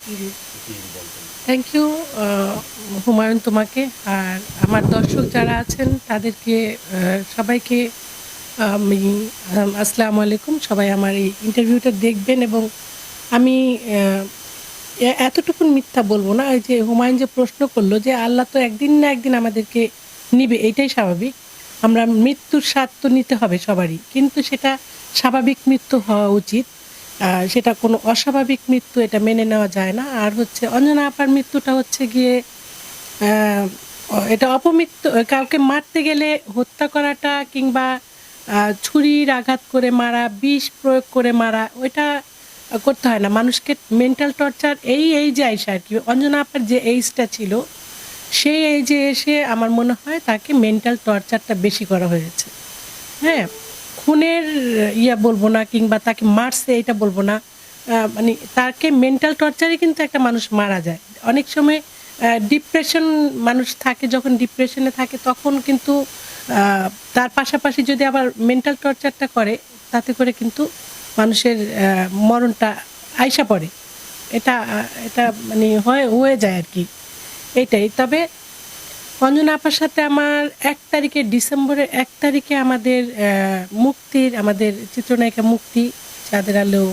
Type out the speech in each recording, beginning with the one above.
জি। কি বলবেন? Thank you Humayun তোমাকে। আর আমার দর্শক যারা আছেন তাদেরকে সবাইকে আমি আসসালামু আলাইকুম। সবাই আমার এই ইন্টারভিউটা দেখবেন এবং আমি এতটুকুন মিথ্যা বলব না। এই যে হুমায়ুন যে প্রশ্ন করল যে আল্লাহ তো একদিন না একদিন আমাদেরকে নিবে, এটাই স্বাভাবিক। আমরা মৃত্যুর স্বাদ তো নিতে হবে সবারই। কিন্তু সেটা স্বাভাবিক মৃত্যু হওয়া উচিত। সেটা কোনো অস্বাভাবিক মৃত্যু, এটা মেনে নেওয়া যায় না। আর হচ্ছে অঞ্জনা আপার মৃত্যুটা হচ্ছে গিয়ে আ এটা অপমৃত্যু। কাউকে মারতে গেলে হত্যা করাটা কিংবা ছুরির আঘাত করে মারা, বিষ প্রয়োগ করে মারা, ওইটা করতে হয় না। মানুষকে মেন্টাল টর্চার এই যে আইসা আরকি অঞ্জনা আপার যে এইজটা ছিল, সেই এইজে এসে আমার মনে হয় তাকে মেন্টাল টর্চারটা বেশি করা হয়েছে। হ্যাঁ? খুনের বলব না কিংবা তাকে মারছে এটা বলব না। মানে তাকে মেন্টাল টর্চারে কিন্তু একটা মানুষ মারা যায়। অনেক সময় ডিপ্রেশন মানুষ থাকে, যখন ডিপ্রেশনে থাকে তখন কিন্তু আ তার পাশাপাশি যদি আবার মেন্টাল টর্চারটা করে, তাতে করে কিন্তু মানুষের মরণটা আইসা পড়ে। এটা মানে হয়ে যায় আরকি। এইটাই। তবে অঞ্জনা আপার সাথে আমার ১ তারিখে, ডিসেম্বরের ১ তারিখে আমাদের আমাদের চিত্রনায়িকা মুক্তি, চাঁদের আলো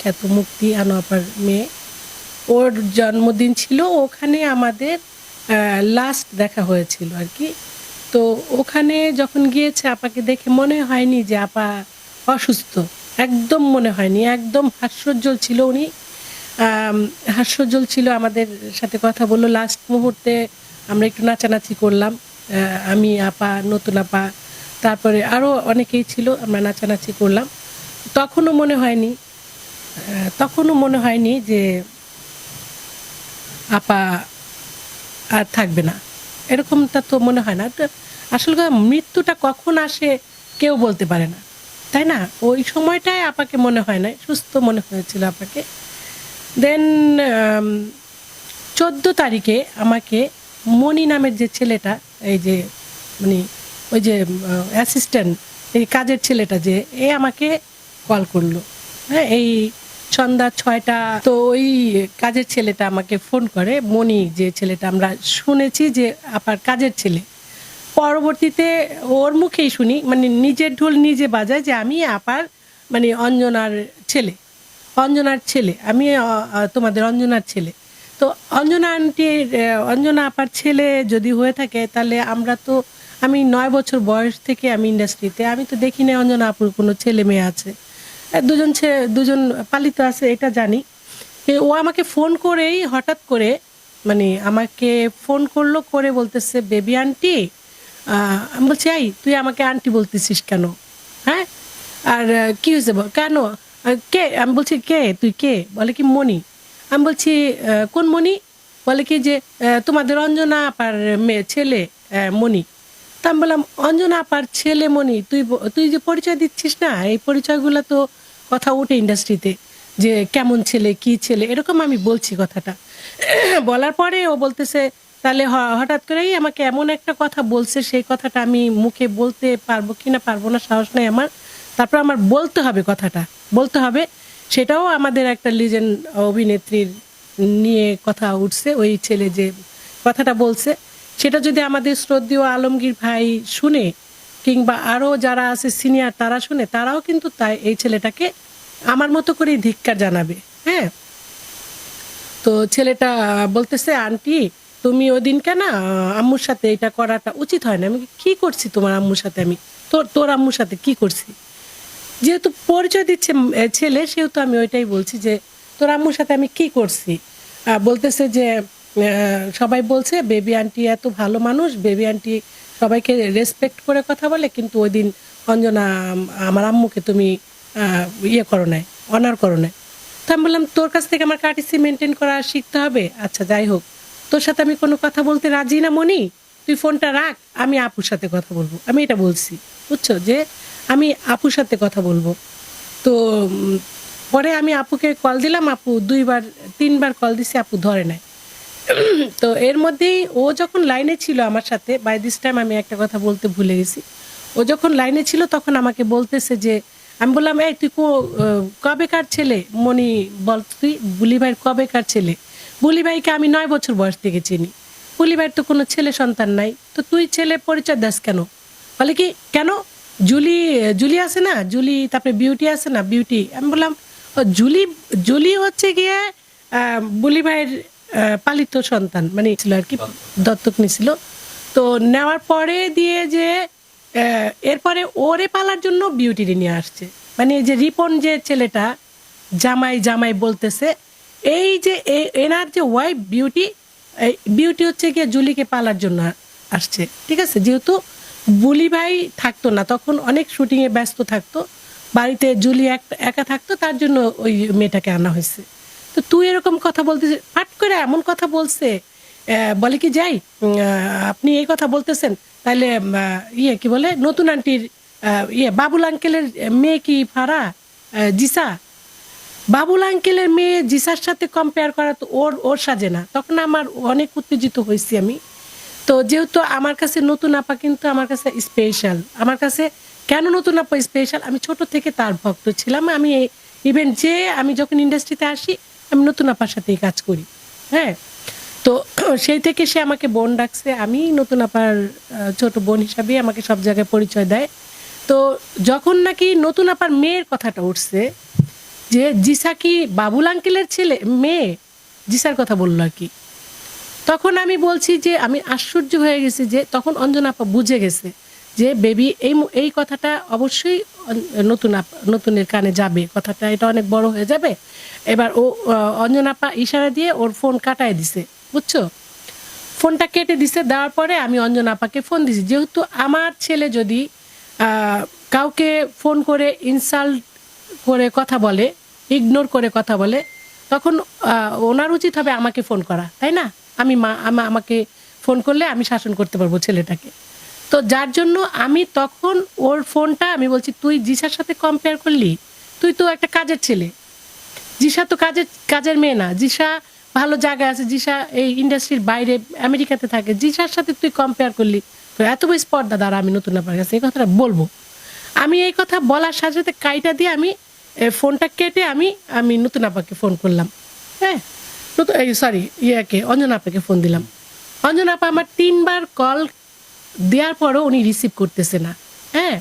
খ্যাত মুক্তি, আনো আপার মেয়ে। ওর জন্মদিন ছিল। ওখানে আমাদের লাস্ট দেখা হয়েছিল আরকি। তো ওখানে যখন গিয়েছে আপাকে দেখে মনে হয়নি যে আপা অসুস্থ। একদম মনে হয়নি। একদম হাস্যোজ্জ্বল ছিল উনি। আম হাস্যোজ্জ্বল ছিল, আমাদের সাথে কথা বলল। লাস্ট মুহূর্তে আমরা একটু নাচানাচি করলাম। আমি, আপা, নতুন আপা, তারপরে আরো অনেকেই ছিল। আমরা নাচানাচি করলাম। তখনও মনে হয়নি তখনও মনে হয়নি যে আপা আর থাকবে না। এরকমটা তো মনে হয় না। তো আসলে মৃত্যুটা কখন আসে কেউ বলতে পারে না। তাই না? ওই সময়টায় আপাকে মনে হয় নাই। সুস্থ মনে হয়েছিল আপাকে। দেন আম ১৪ তারিখে আমাকে মনি নামের যে ছেলেটা, এই যে মানে ওই যে অ্যাসিস্ট্যান্ট, এই কাজের ছেলেটা, যে আমাকে কল করলো। হ্যাঁ? এই সন্ধ্যা ৬টা। তো ওই কাজের ছেলেটা আমাকে ফোন করে। মনি যে ছেলেটা, আমরা শুনেছি যে আপার কাজের ছেলে। পরবর্তীতে ওর মুখেই শুনি, মানে নিজের ঢোল নিজে বাজায় যে আমি আপার, মানে অঞ্জনার ছেলে। অঞ্জনার ছেলে। আমি তোমাদের অঞ্জনার ছেলে। তো অঞ্জনা আন্টির অঞ্জনা আপার ছেলে যদি হয়ে থাকে তাহলে আমি ৯ বছর বয়স থেকে আমি ইন্ডাস্ট্রিতে। আমি তো দেখি নাই অঞ্জনা আপুর কোনো ছেলে-মেয়ে আছে। ২ জন পালিত আছে এটা জানি। ও আমাকে ফোন করেই হঠাৎ করে, মানে আমাকে ফোন করলো, করে বলতেছে, "বেবি আন্টি।" আমি বলছি, "এই তুই আমাকে আন্টি বলতেছিস কেন? হ্যাঁ? আর কি হয়েছে বল? কেন? কে?" আমি বলছি, "কে? তুই কে?" বলে কি, "মনি।" আমি বলছি, "কোন মনি?" বলে কি যে, তোমাদের অঞ্জনা আপার ছেলে মনি।" তা আমি বললাম, "অঞ্জনা আপার ছেলে মনি? তুই যে পরিচয় দিচ্ছিস না, এই পরিচয়গুলা তো কথা ওঠে ইন্ডাস্ট্রিতে যে কেমন ছেলে, কি ছেলে?" এরকম আমি বলছি কথাটা। বলার পরে ও বলতেছে, তাহলে হঠাৎ করেই আমাকে এমন একটা কথা বলছে, সেই কথাটা আমি মুখে বলতে পারবো কিনা পারবো না, সাহস নাই আমার। তারপর আমার বলতে হবে কথাটা, বলতে হবে। সেটাও আমাদের একটা লিজেন্ড অভিনেত্রীর নিয়ে কথা উঠছে। ওই ছেলে যে কথাটা বলছে, সেটা যদি আমাদের শ্রদ্ধেয় আলমগীর ভাই শুনে, কিংবা আরো যারা আছে সিনিয়র তারা শুনে, তারাও কিন্তু তাই এই ছেলেটাকে আমার মতো করেই ধিক্কার জানাবে। হ্যাঁ? তো ছেলেটা বলতেছে, "আন্টি তুমি ওদিনকে না আম্মুর সাথে এটা করাটা উচিত হয় না।" আমি বলি, "কি করছি তোমার আম্মুর সাথে আমি? তোর আম্মুর সাথে কি করছি?" যেহেতু পরিচয় দিচ্ছে ছেলে, সেহেতু আমি ওইটাই বলছি যে, "তোর আম্মুর সাথে আমি কি করছি?" বলতেছে যে, সবাই বলছে বেবি আন্টি এত ভালো মানুষ, বেবি আন্টি সবাইকে রেসপেক্ট করে কথা বলে, কিন্তু ওইদিন অঞ্জনা আমার আম্মুকে তুমি আ করো নাই, অনার করো নাই।" তো আমি বললাম, "তোর কাছ থেকে আমার courtesy মেইনটেইন করা শিখতে হবে? আচ্ছা যাই হোক। তোর সাথে আমি কোনো কথা বলতে রাজি না মনি। তুই ফোনটা রাখ। আমি আপুর সাথে কথা বলব।" আমি এটা বলছি। বুঝছো? যে আমি আপুর সাথে কথা বলব। তো পরে আমি আপুকে কল দিলাম। আপু ২ বার ৩ বার কল দিছি, আপু ধরে নাই। তো এর মধ্যেই ও যখন লাইনে ছিল আমার সাথে, বাই দিস টাইম আমি একটা কথা বলতে ভুলে গেছি। ও যখন লাইনে ছিল তখন আমাকে বলতেছে যে, আমি বললাম, এই তুই কবেকার ছেলে? মনি বল, তুই বুলি ভাইয়ের কবেকার ছেলে? বুলি ভাইকে আমি 9 বছর বয়স থেকে চিনি। বুলি ভাইয়ের তো কোনো ছেলে সন্তান নাই, তো তুই ছেলে পরিচয় দাস কেন? বলে কি কেন? জুলি, জুলি আছে না, জুলি, তারপরে বিউটি আছে না, বিউটি। আমি বললাম, ও জুলি, জুলি হচ্ছে গিয়ে বুলি ভাইয়ের পালিত সন্তান, মানে ছিল আর কি, দত্তক নিছিল। তো নেওয়ার পরে দিয়ে যে এরপরে ওরে পালার জন্য বিউটিরে নিয়ে আসছে। মানে এই যে রিপন যে ছেলেটা জামাই জামাই বলতেছে, এই যে এনার যে ওয়াইফ বিউটি, বিউটি হচ্ছে গিয়ে জুলিকে পালার জন্য আসছে। ঠিক আছে, যেহেতু বুলি ভাই থাকতো না তখন, অনেক শুটিংয়ে ব্যস্ত থাকতো, বাড়িতে জুলি একা থাকতো, তার জন্য ওই মেয়েটাকে আনা হয়েছে। তো তুই এরকম কথা বলতেছিস, ফাট করে এমন কথা বলছে। বলে কি যাই, আপনি এই কথা বলতেছেন, তাহলে ইয়ে কি বলে, নতুন আন্টির ইয়ে বাবুল আঙ্কেলের মেয়ে কি ফারা, জিসা, বাবুল আঙ্কেলের মেয়ে জিসার সাথে কম্পেয়ার করা তো ওর ওর সাজে না। তখন আমার অনেক উত্তেজিত হয়েছি আমি। তো যেহেতু আমার কাছে নতুন আপা কিন্তু আমার কাছে স্পেশাল। আমার কাছে কেন নতুন আপা স্পেশাল? আমি ছোট থেকে তার ভক্ত ছিলাম। আমি ইভেন যে আমি যখন ইন্ডাস্ট্রিতে আসি, আমি নতুন আপার সাথেই কাজ করি। হ্যাঁ, তো সেই থেকে সে আমাকে বোন ডাকছে, আমি নতুন আপার ছোট বোন হিসাবে আমাকে সব জায়গায় পরিচয় দেয়। তো যখন নাকি নতুন আপার মেয়ের কথাটা উঠছে, যে জিসা কি বাবুল আঙ্কেলের ছেলে মেয়ে, জিসার কথা বললো আর কি, তখন আমি বলছি যে আমি আশ্চর্য হয়ে গেছি যে তখন অঞ্জনা আপা বুঝে গেছে যে বেবি এই কথাটা অবশ্যই নতুনের কানে যাবে, কথাটা এটা অনেক বড় হয়ে যাবে। এবার ও অঞ্জনা আপা ইশারা দিয়ে ওর ফোন কাটায় দিছে, বুঝছো? ফোনটা কেটে দিছে, দেওয়ার পরে আমি অঞ্জনা আপাকে ফোন দিছি। যেহেতু আমার ছেলে যদি কাউকে ফোন করে ইনসাল্ট করে কথা বলে, ইগনোর করে কথা বলে, তখন ওনার উচিত হবে আমাকে ফোন করা, তাই না? আমাকে ফোন করলে আমি শাসন করতে পারবো ছেলেটাকে। তো যার জন্য আমি তখন ওর ফোনটা আমি বলছি, তুই জিসার সাথে কম্পেয়ার করলি? তুই তো একটা কাজের ছেলে, জিসা তো কাজের মেয়ে না। জিসা ভালো জায়গায় আছে, জিসা এই ইন্ডাস্ট্রির বাইরে আমেরিকাতে থাকে, জিসার সাথে তুই কম্পেয়ার করলি? তো এত বেশি স্পর্ধা দ্বারা আমি নতুন আপার কাছে এই কথাটা বলবো। আমি এই কথা বলার সাথে সাথে কাইটা দিয়ে আমি ফোনটা কেটে আমি নতুন আপাকে ফোন করলাম। হ্যাঁ, সরি ইয়াকে অঞ্জনা আপাকে ফোন দিলাম। অঞ্জনা আপা আমার 3 বার কল দেওয়ার পরও উনি রিসিভ করতেছে না। হ্যাঁ,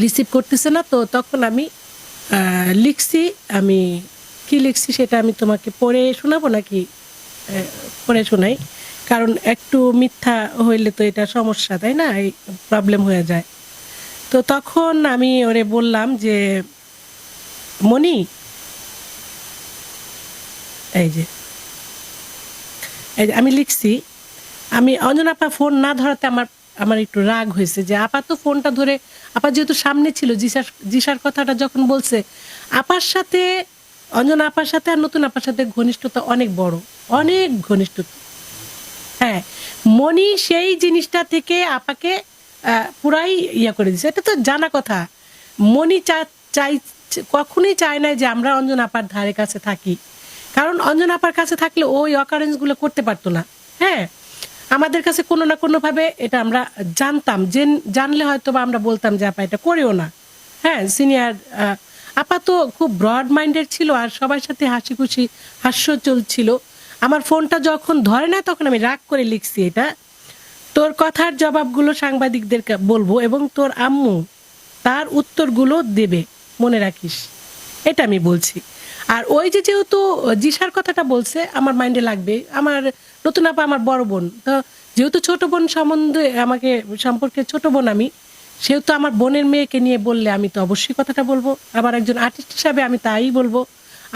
রিসিভ করতেছে না। তো তখন আমি লিখছি, আমি কি লিখছি সেটা আমি তোমাকে পড়ে শোনাবো নাকি? পড়ে শোনাই, কারণ একটু মিথ্যা হইলে তো এটা সমস্যা, তাই না? এই প্রবলেম হয়ে যায়। তো তখন আমি ওরে বললাম যে মনি, এই যে আমি লিখছি, আমি অঞ্জনা আপা ফোন না ধরাতে আমার একটু রাগ হয়েছে যে আপা তো ফোনটা ধরে, আপা যেহেতু সামনে ছিল, জিসার কথাটা যখন বলছে, আপার সাথে, অঞ্জনা আপার সাথে আর নতুন আপার সাথে ঘনিষ্ঠতা অনেক বড়, অনেক ঘনিষ্ঠতা। হ্যাঁ, মনি সেই জিনিসটা থেকে আপাকে পুরাই ইয়া করে দিচ্ছে, এটা তো জানা কথা। মনি কখনোই চায় না যে আমরা অঞ্জনা আপার ধারে কাছে থাকি, কারণ অঞ্জনা আপার কাছে থাকলে ওই অকারেন্সগুলো করতে পারতো না। হ্যাঁ, আমাদের কাছে কোনো না কোনোভাবে এটা আমরা জানতাম, জানলে হয়তো বা আমরা বলতাম যে আপা এটা করেও না। হ্যাঁ, সিনিয়র আপা তো খুব ব্রড মাইন্ডেড ছিল, আর সবার সাথে হাসি খুশি হাস্য চলছিল। আমার ফোনটা যখন ধরে না তখন আমি রাগ করে লিখছি, এটা তোর কথার জবাবগুলো সাংবাদিকদেরকে বলবো এবং তোর আম্মু তার উত্তরগুলো দেবে, মনে রাখিস, এটা আমি বলছি। আর ওই যে যেহেতু জিসার কথাটা বলছে, আমার মাইন্ডে লাগবে। আমার নতুন আপা আমার বড় বোন, তো যেহেতু ছোট বোন সম্বন্ধে আমাকে সম্পর্কে ছোট বোন আমি, সেহেতু আমার বোনের মেয়েকে নিয়ে বললে আমি তো অবশ্যই কথাটা বলবো। আবার একজন আর্টিস্ট হিসাবে আমি তাই বলবো।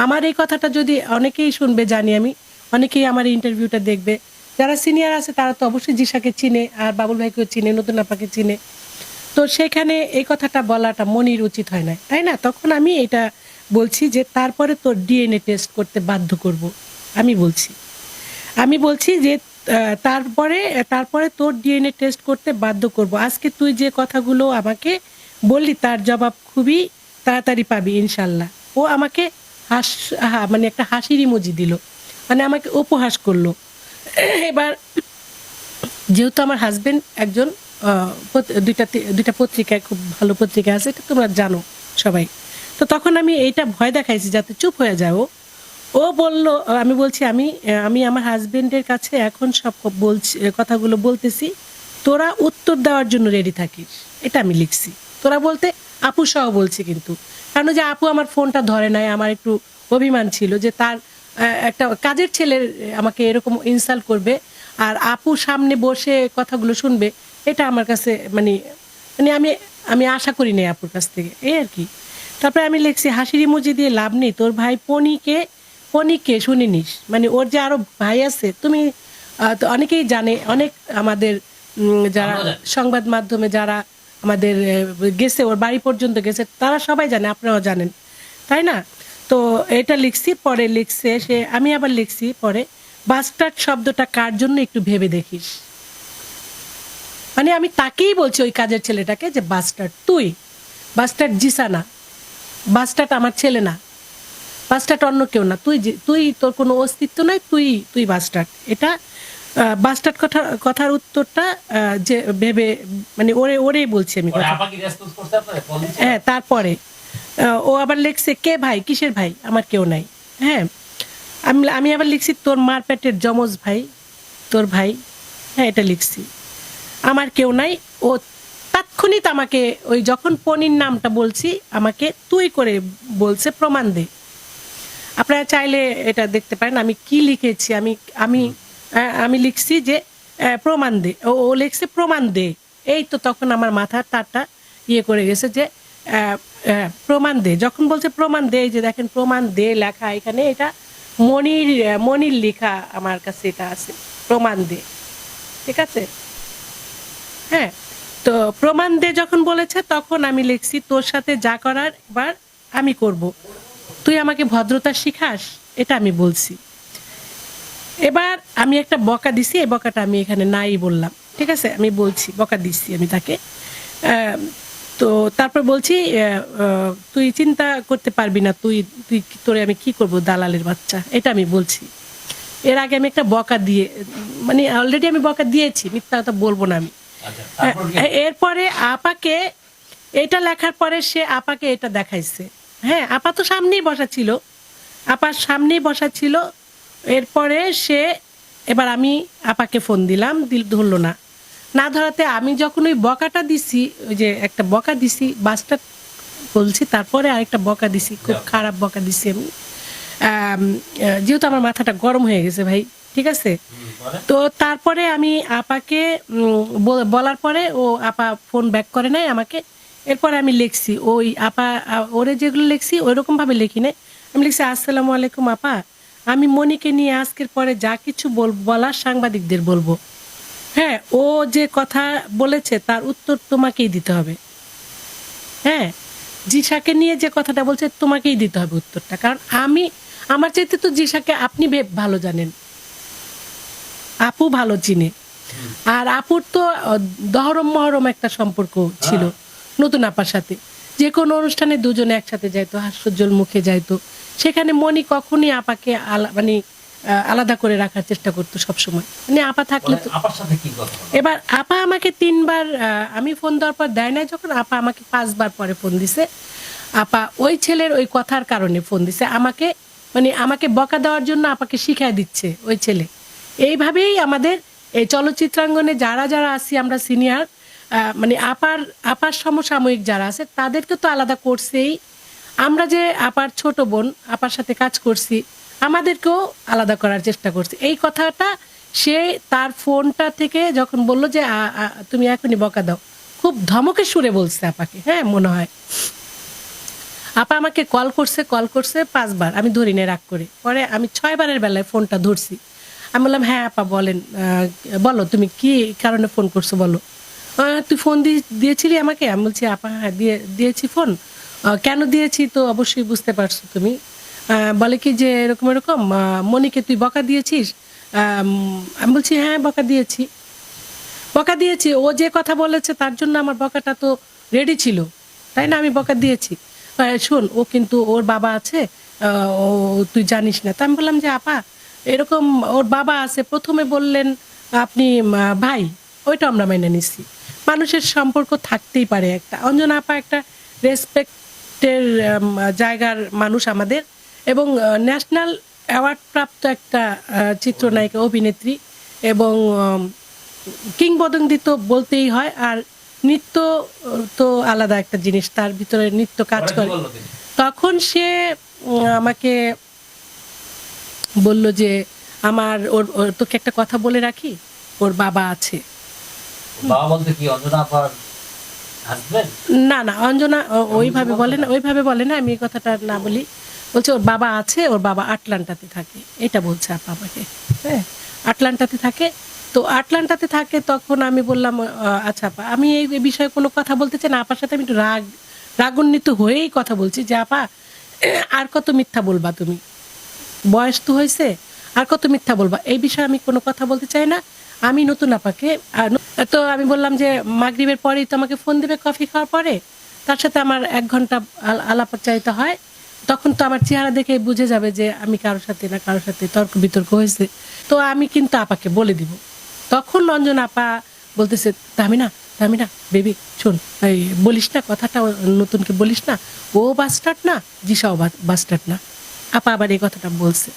আমার এই কথাটা যদি অনেকেই শুনবে জানি আমি, অনেকেই আমার ইন্টারভিউটা দেখবে, যারা সিনিয়র আছে তারা তো অবশ্যই জিসাকে চিনে, আর বাবুল ভাইকেও চিনে, নতুন আপাকে চিনে। তো সেখানে এই কথাটা বলাটা মনির উচিত হয় না, তাই না? তখন আমি এটা বলছি যে তারপরে তোর ডিএনএ টেস্ট করতে বাধ্য করব। আমি বলছি যে তারপরে তোর ডিএনএ টেস্ট করতে বাধ্য করব। আজকে তুই যে কথাগুলো আমাকে বললি তার জবাব খুবই তাড়াতাড়ি পাবি ইনশাল্লাহ। ও আমাকে মানে একটা হাসির ইমোজি দিল, মানে আমাকে উপহাস করলো। এবার যেহেতু আমার হাজবেন্ড একজন দুইটা পত্রিকায় খুব ভালো পত্রিকা আছে, এটা তোমরা জানো সবাই। তো তখন আমি এইটা ভয় দেখাইছি যাতে চুপ হয়ে যাও। ও বলল, আমি বলছি আমি আমার হাজবেন্ডের কাছে এখন সব বলছি, কথাগুলো বলতেছি, তোরা উত্তর দেওয়ার জন্য রেডি থাকিস। এটা আমি লিখছি। তোরা বলতে আপু সহ বলছি, কিন্তু কারণ যে আপু আমার ফোনটা ধরে নাই, আমার একটু অভিমান ছিল যে তার একটা কাজের ছেলের আমাকে এরকম ইনসাল্ট করবে আর আপু সামনে বসে কথাগুলো শুনবে, এটা আমার কাছে মানে মানে আমি আমি আশা করি নাই আপুর কাছ থেকে, এই আর কি। তারপরে আমি লিখছি, হাসির ইমোজি দিয়ে লাভ নেই, তোর ভাই পনিকে শুনে নিস, মানে ওর যে আরো ভাই আছে, তুমি তো অনেকেই জানে, অনেক আমাদের যারা সংবাদ মাধ্যমে যারা আমাদের গেছে, ওর বাড়ি পর্যন্ত গেছে, তারা সবাই জানে, আপনারাও জানেন, তাই না? তো এটা লিখছি। পরে লিখছে সে, আমি আবার লিখছি পরে, বাস্টার্ড শব্দটা কার জন্য একটু ভেবে দেখিস। মানে আমি তাকেই বলছি, ওই কাজের ছেলেটাকে, যে বাস্টার্ড তুই, বাস্টার্ড জিসানা, বাস্টার্ড আমার ছেলে না, বাস্টার্ড অন্য কেউ না, তুই তোর কোনো অস্তিত্ব নাই, তুই বাস্টার্ড। এটা বাস্টার্ড কথার উত্তরটা যে ভেবে, মানে ওরেই বলছি আমি কথা। হ্যাঁ, তারপরে ও আবার লিখছে, কে ভাই, কিসের ভাই, আমার কেউ নাই। হ্যাঁ, আমি আবার লিখছি, তোর মার পেটের যমজ ভাই, তোর ভাই। হ্যাঁ, এটা লিখছি, আমার কেউ নাই। ও তাৎক্ষণিক আমাকে, ওই যখন পনির নামটা বলছি, আমাকে তুই করে বলছে, প্রমাণ দে। আপনারা চাইলে এটা দেখতে পারেন আমি কি লিখেছি। আমি লিখছি যে প্রমাণ দে। ও লিখছে প্রমাণ দে। এই তো তখন আমার মাথার তারটা ইয়ে করে গেছে যে প্রমাণ দে। যখন বলছে প্রমাণ দে, এই যে দেখেন প্রমাণ দে লেখা এখানে, এটা মনির লেখা আমার কাছে, এটা আছে, প্রমাণ দে, ঠিক আছে? হ্যাঁ, তো প্রমাণ দে যখন বলেছে, তখন আমি লিখছি, তোর সাথে যা করার এবার আমি করব, তুই আমাকে ভদ্রতা শিখাস, এটা আমি বলছি। এবার আমি একটা বকা দিছি, এই বকাটা আমি এখানে নাই বললাম, ঠিক আছে? আমি বলছি বকা দিচ্ছি আমি তাকে। তো তারপর বলছি, তুই চিন্তা করতে পারবি না, তোরে আমি কি করব, দালালের বাচ্চা, এটা আমি বলছি। এর আগে আমি একটা বকা দিয়ে, মানে অলরেডি আমি বকা দিয়েছি, মিথ্যা কথা বলবো না আমি। এরপরে আপাকে এটা লেখার পরে সে আপাকে এটা দেখাইছে। হ্যাঁ, আপা তো সামনেই বসা ছিল, আপার সামনেই বসা ছিল। এরপরে সে, এবার আমি আপাকে ফোন দিলাম, ধরলো না। না ধরাতে আমি যখন ওই বকাটা দিছি, ওই যে একটা বকা দিছি, বাসটা বলছি, তারপরে আরেকটা বকা দিছি, খুব খারাপ বকা দিছি আমি, যেহেতু আমার মাথাটা গরম হয়ে গেছে ভাই, ঠিক আছে? তো তারপরে আমি আপাকে বলার পরে ও আপা ফোন ব্যাক করে নাই আমাকে। এরপরে আমি লিখছি, ওই আপা ওরে যেগুলো লিখছি ওই রকম ভাবে লিখি নাই। আমি লিখছি, আসসালামু আলাইকুম আপা, আমি মনিকে নিয়ে আজকের পরে যা কিছু বলার সাংবাদিকদের বলবো। হ্যাঁ, ও যে কথা বলেছে তার উত্তর তোমাকেই দিতে হবে। হ্যাঁ, জিসাকে নিয়ে যে কথাটা বলছে তোমাকেই দিতে হবে উত্তরটা, কারণ আমার চাইতে তো জিসাকে আপনি ভালো জানেন, আপু ভালো চিনে। আর আপুর তো দহরম মহরম একটা সম্পর্ক ছিল নতুন আপার সাথে, যে কোনো অনুষ্ঠানে দুজনে একসাথে যাইতো, হাস্যোজ্জ্বল মুখে যাইতো। সেখানে মনি কখনই আপাকে মানে আলাদা করে রাখার চেষ্টা করতো সবসময়, মানে আপা থাকলে তো। এবার আপা আমাকে 3 বার, আমি ফোন দেওয়ার পর দেয় নাই যখন, আপা আমাকে 5 বার পরে ফোন দিছে। আপা ওই ছেলের ওই কথার কারণে ফোন দিছে আমাকে, মানে আমাকে বকা দেওয়ার জন্য আপাকে শিখায় দিচ্ছে ওই ছেলে। এইভাবেই আমাদের এই চলচ্চিত্রাঙ্গনে যারা যারা আছি আমরা সিনিয়র, মানে আপার সমসাময়িক যারা আছে তাদেরকে তো আলাদা করছেই। আমরা যে আপার ছোট বোন, আপার সাথে কাজ করছি, আমাদেরকেও আলাদা করার চেষ্টা করছি। এই কথাটা সে তার ফোনটা থেকে যখন বলল যে তুমি এখনই বকা দাও, খুব ধমকে সুরে বলছে আপাকে। হ্যাঁ, মনে হয় আপা আমাকে কল করছে 5 বার, আমি ধরি না রাগ করে। পরে আমি 6 বারের বেলায় ফোনটা ধরছি। আমি বললাম, হ্যাঁ আপা বলেন, বলো তুমি কি কারণে ফোন করছো বলো। তুই ফোন দিয়েছিলি আমাকে? আমি বলছি, আপা হ্যাঁ দিয়েছি ফোন। কেন দিয়েছি তো অবশ্যই বুঝতে পারছো তুমি। বলে কি যে এরকম এরকম মনিকে তুই বকা দিয়েছিস? আমি বলছি, হ্যাঁ বকা দিয়েছি। ও যে কথা বলেছে তার জন্য আমার বকাটা তো রেডি ছিল, তাই না? আমি বকা দিয়েছি। শোন, ও কিন্তু ওর বাবা আছে, ও তুই জানিস না। তা আমি বললাম যে আপা এরকম ওর বাবা আছে, প্রথমে বললেন আপনি ভাই, ওইটা আমরা মেনে নিচ্ছি। মানুষের সম্পর্ক থাকতেই পারে একটা। অঞ্জনা আপা একটা রেসপেক্টের জায়গার মানুষ আমাদের, এবং ন্যাশনাল অ্যাওয়ার্ড প্রাপ্ত একটা চিত্রনায়িকা, অভিনেত্রী, এবং কিংবদন্তি তো বলতেই হয়। আর নৃত্য তো আলাদা একটা জিনিস, তার ভিতরে নৃত্য কাজ করে। তখন সে আমাকে বলল যে আমার ওর তোকে একটা কথা বলে রাখি, ওর বাবা আছে। বাবা বলতে কি অঞ্জনা আপার হাজবেন্ড? না না, অঞ্জনা ওইভাবে বলে না, আমি এই কথাটা না বলি। বলছে ওর বাবা আছে, ওর বাবা আটলান্টাতে থাকে, এটা বলছে আপা আমাকে। হ্যাঁ, আটলান্টাতে থাকে। তো আটলান্টাতে থাকে, তখন আমি বললাম আচ্ছা আপা, আমি এই বিষয়ে কোনো কথা বলতে চাই না। আপার সাথে আমি একটু রাগান্বিত হয়েই কথা বলছি যে আপা, আর কত মিথ্যা বলবা তুমি, বয়স তো হয়েছে, আর কত মিথ্যা বলবা, এই বিষয়ে আমি কোনো কথা বলতে চাই না। আমি নতুন আপাকে তো আমি বললাম যে মাগরিবের পরেই তো আমাকে ফোন দেবে, কফি খাওয়ার পরে, তার সাথে আমার 1 ঘন্টা আলাপচারিতা হয়। তখন তো আমার চেহারা দেখে বুঝে যাবে যে আমি কারোর সাথে না কারোর সাথে তর্ক বিতর্ক হয়েছে, তো আমি কিন্তু আপাকে বলে দিব। তখন অঞ্জনা আপা বলতেছে, তাহমিনা বেবি শোন, এই বলিস না কথাটা, নতুনকে বলিস না, ও বাস্টার্ড না, জিসাও বাস্টার্ড না। আপা আবার এই কথাটা বলছে।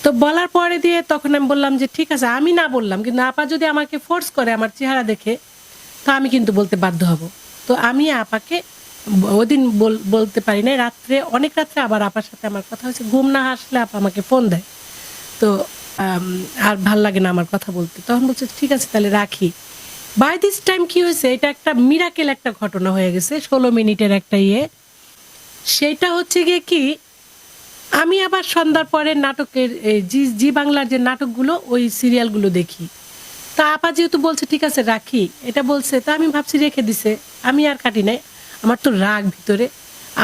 তো বলার পরে দিয়ে তখন আমি বললাম যে ঠিক আছে, আমি না বললাম, কিন্তু আপা যদি আমাকে ফোর্স করে আমার চেহারা দেখে, তো আমি কিন্তু বলতে বাধ্য হব। তো আমি আপাকে ওদিন বলতে পারি না, রাত্রে, অনেক রাত্রে আবার আপার সাথে আমার কথা হয়েছে। ঘুম না আসলে আপা আমাকে ফোন দেয়, তো আর ভাল লাগে না আমার কথা বলতে। তখন বলছে ঠিক আছে তাহলে রাখি। বাই দিস টাইম কি হয়েছে, এটা একটা মিরাকেল একটা ঘটনা হয়ে গেছে, 16 মিনিটের একটা সেটা হচ্ছে গিয়ে কি, আমি আবার সন্ধ্যার পরে নাটকের জি বাংলার যে নাটকগুলো, ওই সিরিয়ালগুলো দেখি। তা আপা যেহেতু বলছে ঠিক আছে রাখি, এটা বলছে, তা আমি ভাবছি রেখে দিছে, আমি আর কাটি নাই। আমার তো রাগ ভিতরে,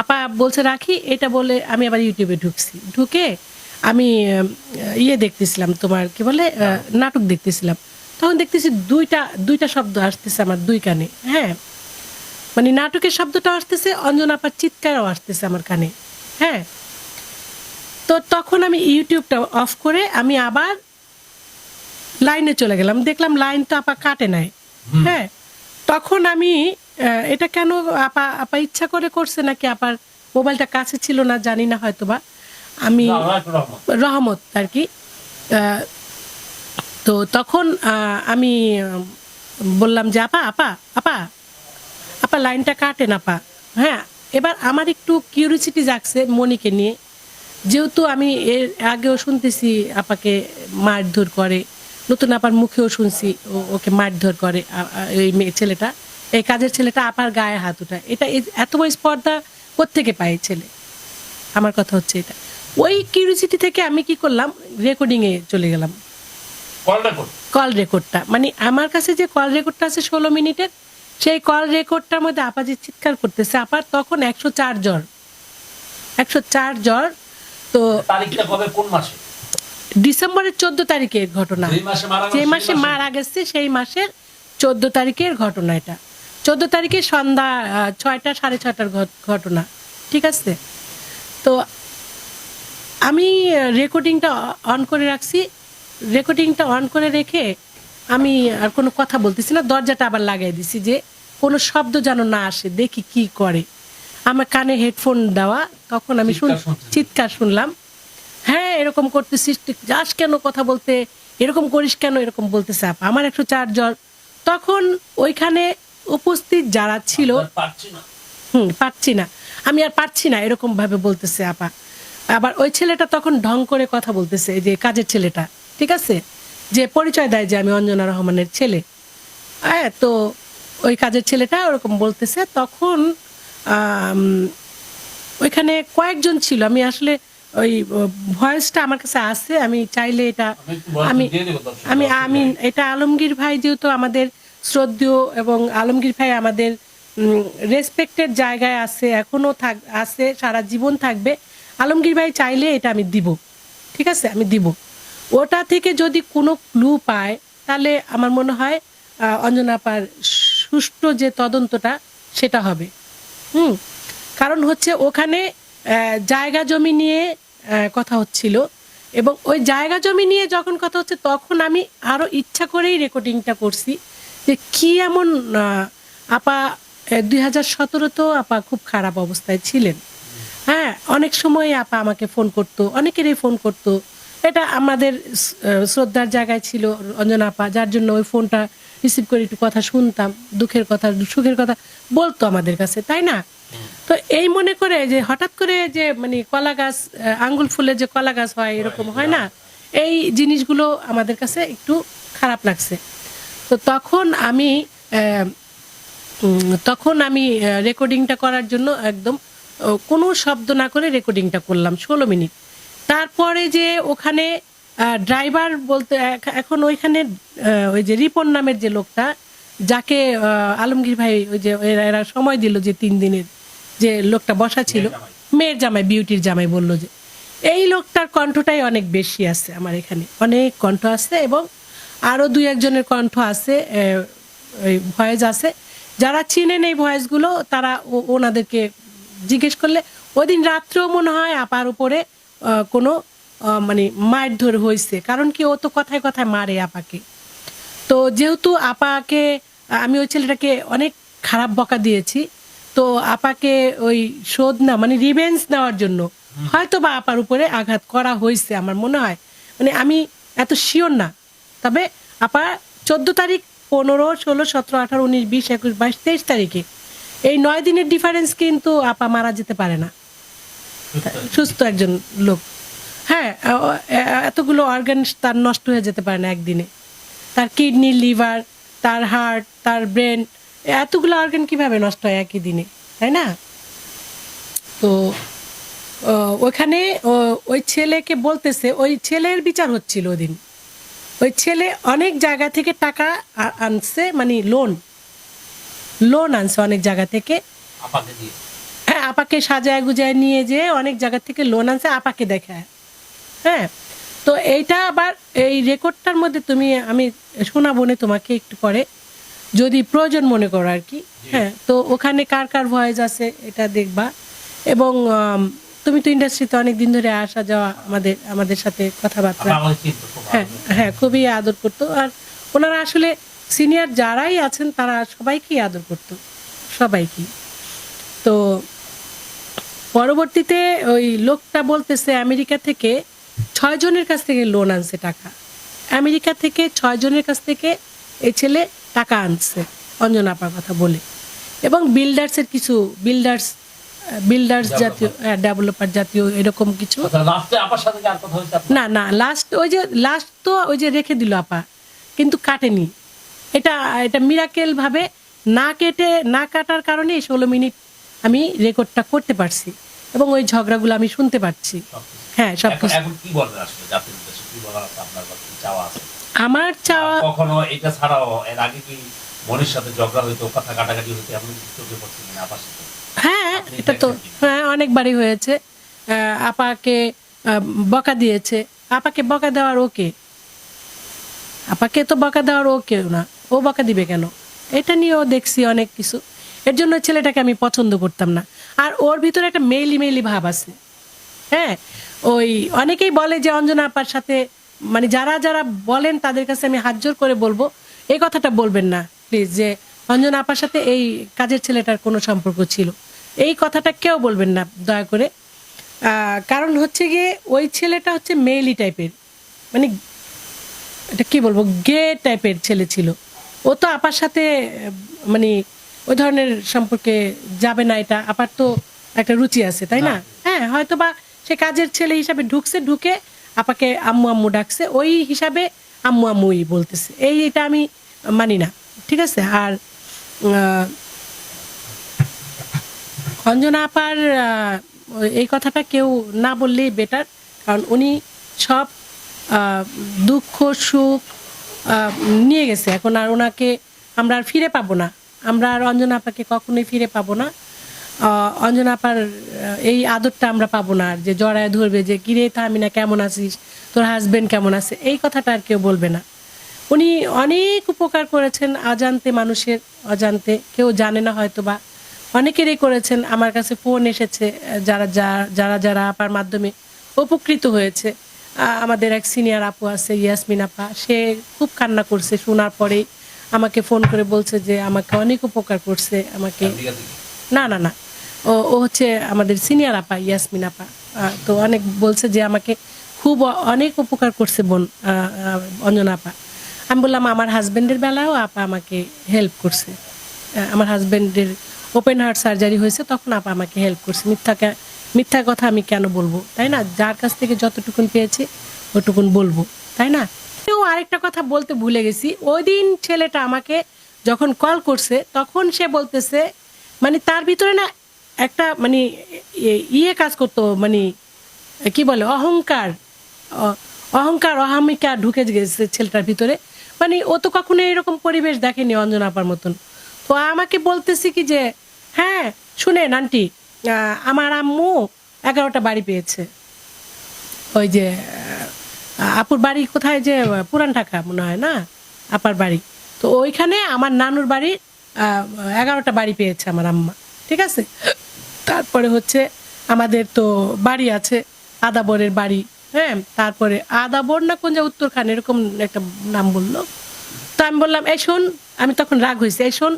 আপা বলছে রাখি, এটা বলে আমি আবার ইউটিউবে ঢুকে আমি দেখতেছিলাম, তোমার কি বলে, নাটক দেখতেছিলাম। তখন দেখতেছি দুইটা শব্দ আসতেছে আমার 2 কানে। হ্যাঁ, মানে নাটকের শব্দটাও আসতেছে, অঞ্জনা আপার চিৎকারও আসতেছে আমার কানে। হ্যাঁ, তো তখন আমি ইউটিউবটা অফ করে আমি আবার লাইনে চলে গেলাম, দেখলাম লাইন তো আপা কাটে নাই। হ্যাঁ, তখন আমি এটা কেন আপা ইচ্ছা করে করছে নাকি আপার মোবাইলটা কাছে ছিল না জানি না, হয়তো বা আমি রহমত আর কি। তো তখন আমি বললাম যে আপা আপা আপা আপা লাইনটা কাটেন আপা। হ্যাঁ, এবার আমার একটু কিউরিসিটি জাগছে মনিকে নিয়ে, যেহেতু আমি এর আগেও শুনতেছি আপাকে মারধর করে, নতুন আপার মুখেও শুনছি ওকে মারধর করে, এই মেয়ে ছেলেটা, এই কাজের ছেলেটা আপার গায়ে হাত উঠায়। এটা এত বড় স্পর্ধা কোত্থেকে পায় ছেলে, আমার কথা হচ্ছে এটা। ওই কিউরিসিটি থেকে আমি কি করলাম, রেকর্ডিংয়ে চলে গেলাম। কল রেকর্ডটা, মানে আমার কাছে যে কল রেকর্ডটা আছে 16 মিনিটের, সেই কল রেকর্ডটার মধ্যে আপা যে চিৎকার করতেছে, আপার তখন 104 জ্বর, 104 জ্বর। তো তারিখটা কবে, কোন মাসে? ডিসেম্বরের 14 তারিখের ঘটনা, যে মাসে মারা গেছে সেই মাসের 14 তারিখের ঘটনা। এটা 14 তারিখে সন্ধ্যা 6টা 6:30টার ঘটনা, ঠিক আছে। তো আমি রেকর্ডিংটা অন করে রাখছি, রেকর্ডিংটা অন করে রেখে আমি আর কোনো কথা বলতেছি না, দরজাটা আবার লাগাই দিছি যে কোনো শব্দ যেন না আসে, দেখি কি করে। আমার কানে হেডফোন দেওয়া, তখন আমি চিৎকার শুনলাম। হ্যাঁ, এরকম করতেছিস, যাস কেন কথা বলতে, এরকম করিস কেন, এরকম বলতেছে আপা। আমার 104 জ্বর। তখন ওইখানে উপস্থিত যারা ছিল, পারছি না, আমি আর পারছি না, এরকম ভাবে বলতেছে আপা। আবার ওই ছেলেটা তখন ঢং করে কথা বলতেছে, যে কাজের ছেলেটা, ঠিক আছে, যে পরিচয় দেয় যে আমি অঞ্জনা রহমানের ছেলে। হ্যাঁ, তো ওই কাজের ছেলেটা ওরকম বলতেছে। তখন ওইখানে কয়েকজন ছিল, আমি আসলে ওই ভয়েসটা আমার কাছে আছে, আমি চাইলে এটা আমি এটা আলমগীর ভাই যেহেতু আমাদের শ্রদ্ধেয়, এবং আলমগীর ভাই আমাদের রেসপেক্টেড জায়গায় আছে, এখনো আছে, সারা জীবন থাকবে। আলমগীর ভাই চাইলে এটা আমি দিব, ঠিক আছে, আমি দিব। ওটা থেকে যদি কোনো ক্লু পায়, তাহলে আমার মনে হয় অঞ্জনা আপার সুষ্ঠু যে তদন্তটা সেটা হবে। কারণ হচ্ছে ওখানে জায়গা জমি নিয়ে কথা হচ্ছিল, এবং ওই জায়গা জমি নিয়ে যখন কথা হচ্ছে, তখন আমি আরো ইচ্ছা করেই রেকর্ডিংটা করছি, যে কি এমন আপা 2017 আপা খুব খারাপ অবস্থায় ছিলেন। হ্যাঁ, অনেক সময় আপা আমাকে ফোন করতো, অনেকেরই ফোন করতো। এটা আমাদের শ্রদ্ধার জায়গায় ছিল অঞ্জনা আপা, যার জন্য ওই ফোনটা রিসিভ করে একটু কথা শুনতাম, দুঃখের কথা সুখের কথা বলতো আমাদের কাছে, তাই না? তো এই মনে করে যে হঠাৎ করে যে মানে কলা গাছ আঙ্গুল ফুলে যে কলা গাছ হয় এরকম হয় না, এই জিনিসগুলো আমাদের কাছে একটু খারাপ লাগছে। তো তখন আমি রেকর্ডিংটা করার জন্য একদম কোনো শব্দ না করে রেকর্ডিংটা করলাম 16 মিনিট। তারপরে যে ওখানে ড্রাইভার বলতে এখন ওইখানে ওই যে রিপন নামের যে লোকটা, যাকে আলমগীর ভাই ওই যে এরা সময় দিল যে 3 দিনের, যে লোকটা বসা ছিল, মেয়ের জামাই, বিউটির জামাই, বলল যে এই লোকটার কণ্ঠটাই অনেক বেশি আছে আমার এখানে, অনেক কণ্ঠ আছে এবং আরও 2-1 জনের কণ্ঠ আছে, ওই ভয়েস আছে। যারা চিনেন এই ভয়েসগুলো তারা ওনাদেরকে জিজ্ঞেস করলে ওই দিন রাত্রেও মনে হয় আপার উপরে কোনো মানে মারধর হয়েছে, কারণ কি ও তো কথায় কথায় মারে আপাকে। তো যেহেতু আপাকে আমি ওই ছেলেটাকে অনেক খারাপ বকা দিয়েছি, তো আপাকে ওই শোধ না মানে রিভেঞ্জ নেওয়ার জন্য হয়তো বা আপার উপরে আঘাত করা হয়েছে আমার মনে হয়, মানে আমি এত শিওর না। তবে আপা 14 তারিখ, 15, 16, 17, 18, 19, 20, 21, 22, 23 তারিখে এই 9 দিনের ডিফারেন্স কিন্তু আপা মারা যেতে পারে না, সুস্থ একজন লোক। হ্যাঁ, এতগুলো অর্গান তার নষ্ট হয়ে যেতে পারে না একদিনে। তার কিডনি, লিভার, তার হার্ট, তার ব্রেন, এতগুলো অর্গান কিভাবে নষ্ট হয় একই দিনে, তাই না? তো ওখানে ওই ছেলেকে বলতেছে, ওই ছেলের বিচার হচ্ছিল ওদিন। ওই ছেলে অনেক জায়গা থেকে টাকা আনছে, মানে লোন আনছে অনেক জায়গা থেকে। হ্যাঁ, আপাকে সাজায় গুজায় নিয়ে যে অনেক জায়গা থেকে লোন আনছে, আপাকে দেখায়। হ্যাঁ, তো এইটা আবার এই রেকর্ডটার মধ্যে আমি শোনাবো না তোমাকে একটু পরে, যদি প্রয়োজন মনে করো আর কি। হ্যাঁ, তো ওখানে কার কার ভয়েস আছে এটা দেখবা। এবং তুমি তো ইন্ডাস্ট্রিতে অনেক দিন ধরে আসা যাওয়া, আমাদের সাথে কথাবার্তা। হ্যাঁ হ্যাঁ, খুবই আদর করতো। আর ওনারা আসলে সিনিয়র যারাই আছেন তারা সবাইকেই আদর করতো, সবাইকেই। তো পরবর্তীতে ওই লোকটা বলতেছে আমেরিকা থেকে 6 জনের কাছ থেকে লোন আনছে টাকা। আমেরিকা থেকে 6 জনের কাছ থেকে এই ছেলে টাকা আনছে অঞ্জনা আপার কথা বলে। এবং বিল্ডার্সের কিছু বিল্ডার্স জাতীয়, ডেভেলপার জাতীয় এরকম কিছু। না, লাস্ট তো ওই যে রেখে দিল আপা, কিন্তু কাটেনি। এটা মিরাকেল ভাবে না কাটার কারণে 16 মিনিট আমি রেকর্ডটা করতে পারছি এবং ওই ঝগড়াগুলো আমি শুনতে পাচ্ছি। হ্যাঁ, সবকিছু। আমার চাওয়া, কখনো এটা ছাড়াও এর আগে কি মনের সাথে ঝগড়া হইতো, কথা কাটাকাটি হইতো, এমন কিছু চোখে পড়ছে কিনা আপার সাথে? হ্যাঁ, এটা তো হ্যাঁ অনেকবারই হয়েছে। আপাকে বকা দিয়েছে। আপাকে বকা দেওয়ার আপাকে তো বকা দেওয়ার কেউ না, ও বকা দিবে কেন? এটা নিয়েও দেখছি অনেক কিছু। এর জন্য ছেলেটাকে আমি পছন্দ করতাম না। আর ওর ভিতরে একটা মেইলি ভাব আছে। হ্যাঁ, ওই অনেকেই বলে যে অঞ্জনা আপার সাথে, মানে যারা যারা বলেন তাদের কাছে আমি হাত জোর করে বলবো এই কথাটা বলবেন না প্লিজ, যে অঞ্জনা আপার সাথে এই কাজের ছেলেটার কোনো সম্পর্ক ছিল, এই কথাটা কেউ বলবেন না দয়া করে। কারণ হচ্ছে গিয়ে ওই ছেলেটা হচ্ছে মেইলি টাইপের, মানে এটা কি বলবো, গে টাইপের ছেলে ছিল। ও তো আপার সাথে মানে ওই ধরনের সম্পর্কে যাবে না, এটা আপার তো একটা রুচি আছে, তাই না? হ্যাঁ, হয়তো বা সে কাজের ছেলে হিসাবে ঢুকে আপাকে আম্মু আম্মু ডাকছে, ওই হিসাবে আম্মু আম্মুই বলতেছে, এটা আমি মানি না, ঠিক আছে? আর অঞ্জনা আপার এই কথাটা কেউ না বললেই বেটার, কারণ উনি সব দুঃখ সুখ নিয়ে গেছে। এখন আর ওনাকে আমরা আর ফিরে পাবো না, আমরা আর অঞ্জনা আপাকে কখনোই ফিরে পাবো না। অঞ্জনা আপার এই আদরটা আমরা পাবো না, আর যে জড়ায় ধরবে যে কিরে তাহমিনা কেমন আছিস, তোর হাজবেন্ড কেমন আছে, এই কথাটা আর কেউ বলবে না। উনি অনেক উপকার করেছেন অজান্তে, মানুষের অজান্তে, কেউ জানে না হয়তো বা, অনেকেরই করেছেন। আমার কাছে ফোন এসেছে যারা আপার মাধ্যমে উপকৃত হয়েছে। আমাদের এক সিনিয়র আপু আছে ইয়াসমিন আপা, সে খুব কান্না করছে শোনার পরেই। আমাকে ফোন করে বলছে যে আমাকে অনেক উপকার করছে আমাকে। আমেরিকা থেকে? না না না, ও ও হচ্ছে আমাদের সিনিয়র আপা, ইয়াসমিন আপা। তো অনেক বলছে যে আমাকে খুব অনেক উপকার করছে বোন অঞ্জনা আপা। আমি বললাম আমার হাজবেন্ডের বেলায়ও আপা আমাকে হেল্প করছে। আমার হাজবেন্ডের ওপেন হার্ট সার্জারি হয়েছে তখন আপা আমাকে হেল্প করছে। মিথ্যা কথা আমি কেন বলবো, তাই না? যার কাছ থেকে যতটুকুন পেয়েছি ওটুকুন বলবো, তাই না? তো আরেকটা কথা বলতে ভুলে গেছি, ওই দিন ছেলেটা আমাকে যখন কল করছে তখন সে বলতেছে, মানে তার ভিতরে না একটা মানে ইয়ে কাজ করতো, মানে কি বলে অহংকার অহমিকা ঢুকে গেছে ছেলেটার ভিতরে। মানে ও তো কখনো এরকম পরিবেশ দেখেনি অঞ্জনা আপার মতন। তো আমাকে বলতেছি কি যে হ্যাঁ শুনেন আন্টি, আমার আম্মু 11টা বাড়ি পেয়েছে। ওই যে আপুর বাড়ি কোথায় যে পুরান ঢাকা মনে হয় না আপার বাড়ি, তো ওইখানে আমার নানুর বাড়ি 11টা বাড়ি পেয়েছে আমার আম্মা, ঠিক আছে? তারপরে হচ্ছে আমাদের তো বাড়ি আছে আদাবরের বাড়ি, হ্যাঁ, তারপরে আদাবর না কোন যে উত্তরখান এরকম একটা নাম বললো। তো আমি বললাম এই শোন, আমি তখন রাগ হয়েছে, এই শোন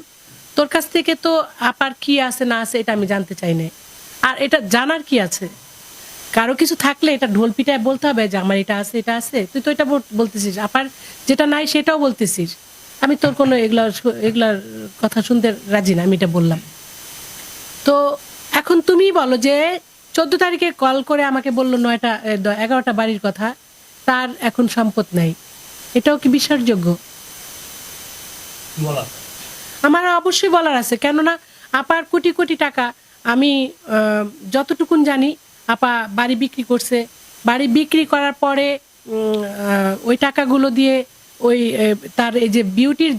তোর কাছ থেকে তো আপার কি আছে না আছে এটা আমি জানতে চাই না, আর এটা জানার কি আছে? কারো কিছু থাকলে এটা ঢোল পিটায় বলতে হবে যে আমার এটা আছে এটা আছে, তুই তো এটা বলতেছিস, আপার যেটা নাই সেটাও বলতেছিস। আমি তোর কোনো এগুলার কথা শুনতে রাজি না, আমি এটা বললাম। তো এখন তুমি বলো যে 14 তারিখে কল করে আমাকে বললো 11টা বাড়ির কথা, তার এখন সম্পদ নাই, এটাও কি বিশ্বাসযোগ্য? কি বলা? আমার অবশ্যই বলার আছে, কেননা আপার কোটি কোটি টাকা আমি যতটুকুন জানি আপা বাড়ি বিক্রি করছে। বাড়ি বিক্রি করার পরে ওই টাকাগুলো দিয়ে ওই তার এই যে বিউটির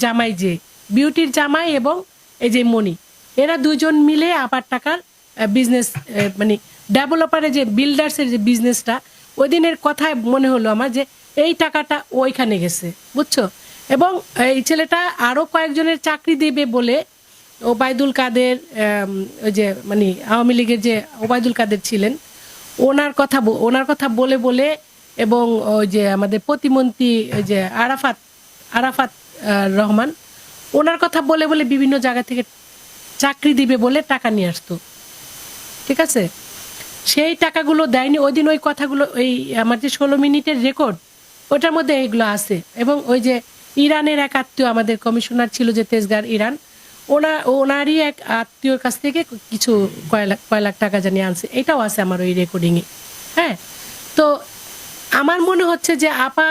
জামাই এবং এই যে মনি, এরা দুজন মিলে আপার টাকার বিজনেস, মানে ডেভেলপারের যে বিল্ডার্সের যে বিজনেসটা, ওই দিনের কথায় মনে হলো আমার যে এই টাকাটা ওইখানে গেছে, বুঝছো? এবং এই ছেলেটা আরও কয়েকজনের চাকরি দেবে বলে ওবায়দুল কাদের, ওই যে মানে আওয়ামী লীগের যে ওবায়দুল কাদের ছিলেন, ওনার কথা বলে বলে, এবং ওই যে আমাদের প্রতিমন্ত্রী ওই যে আরাফাত রহমান, ওনার কথা বলে বলে বিভিন্ন জায়গা থেকে চাকরি দিবে বলে টাকা নিয়ে আসতো, ঠিক আছে? সেই টাকাগুলো দেয়নি। ওই দিন ওই কথাগুলো, ওই আমার যে 16 মিনিটের রেকর্ড, ওটার মধ্যে এইগুলো আছে। এবং ওই যে ইরানের এক আত্মীয় আমাদের কমিশনার ছিল যে তেজগার ইরান, ওনারই এক আত্মীয়র কাছ থেকে কিছু কয় লাখ টাকা জানিয়ে আনছে, এটাও আছে আমার ওই রেকর্ডিংয়ে। হ্যাঁ, তো আমার মনে হচ্ছে যে আপা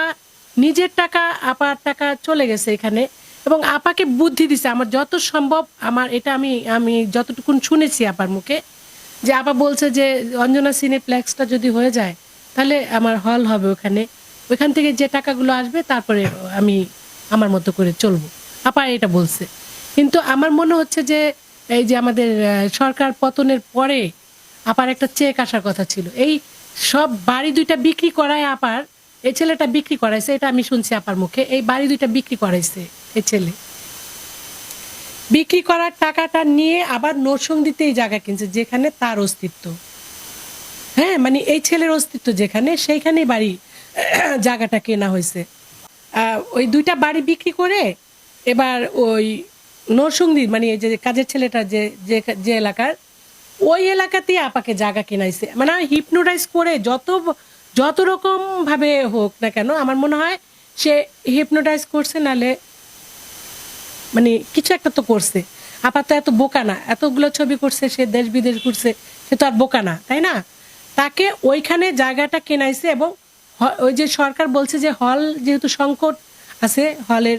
নিজের টাকা, আপার টাকা চলে গেছে এখানে, এবং আপাকে বুদ্ধি দিছে আমার যত সম্ভব। আমার এটা আমি যতটুকুন শুনেছি আপার মুখে, যে আপা বলছে যে অঞ্জনা সিনেপ্লেক্সটা যদি হয়ে যায় তাহলে আমার হল হবে ওইখান থেকে যে টাকাগুলো আসবে তারপরে আমি আমার মতো করে চলবো, আপা এটা বলছে। কিন্তু আমার মনে হচ্ছে যে এই যে আমাদের সরকার পতনের পরে আপার একটা চেক আসার কথা ছিল, এই সব বাড়ি দুইটা বিক্রি করায় আপার, এই ছেলেটা বিক্রি করাইছে, এটা আমি শুনছি আপার মুখে, এই বাড়ি দুইটা বিক্রি করাইছে এই ছেলে। বিক্রি করার টাকাটা নিয়ে আবার নরসিংদীতে এই জায়গা কিনছে যেখানে তার অস্তিত্ব, হ্যাঁ, মানে এই ছেলের অস্তিত্ব যেখানে, সেইখানেই বাড়ি জায়গাটা কেনা হয়েছে। ওই দুইটা বাড়ি বিক্রি করে এবার ওই নরসিংদীর, মানে এই যে কাজের ছেলেটা যে এলাকার, ওই এলাকাতেই আপাকে জায়গা কিনাইছে। মানে হিপনোটাইজ করে যত রকম ভাবে হোক না কেন, আমার মনে হয় সে হিপনোটাইজ করছে, নালে মানে কিছু একটা তো করছে। আপা তো এত বোকা না, এতগুলো ছবি করছে, সে দেশ বিদেশ ঘুরছে, সে তো আর বোকা না, তাই না? তাকে ওইখানে জায়গাটা কেনাইছে, এবং ওই যে সরকার বলছে যে হল যেহেতু সংকট আছে, হলের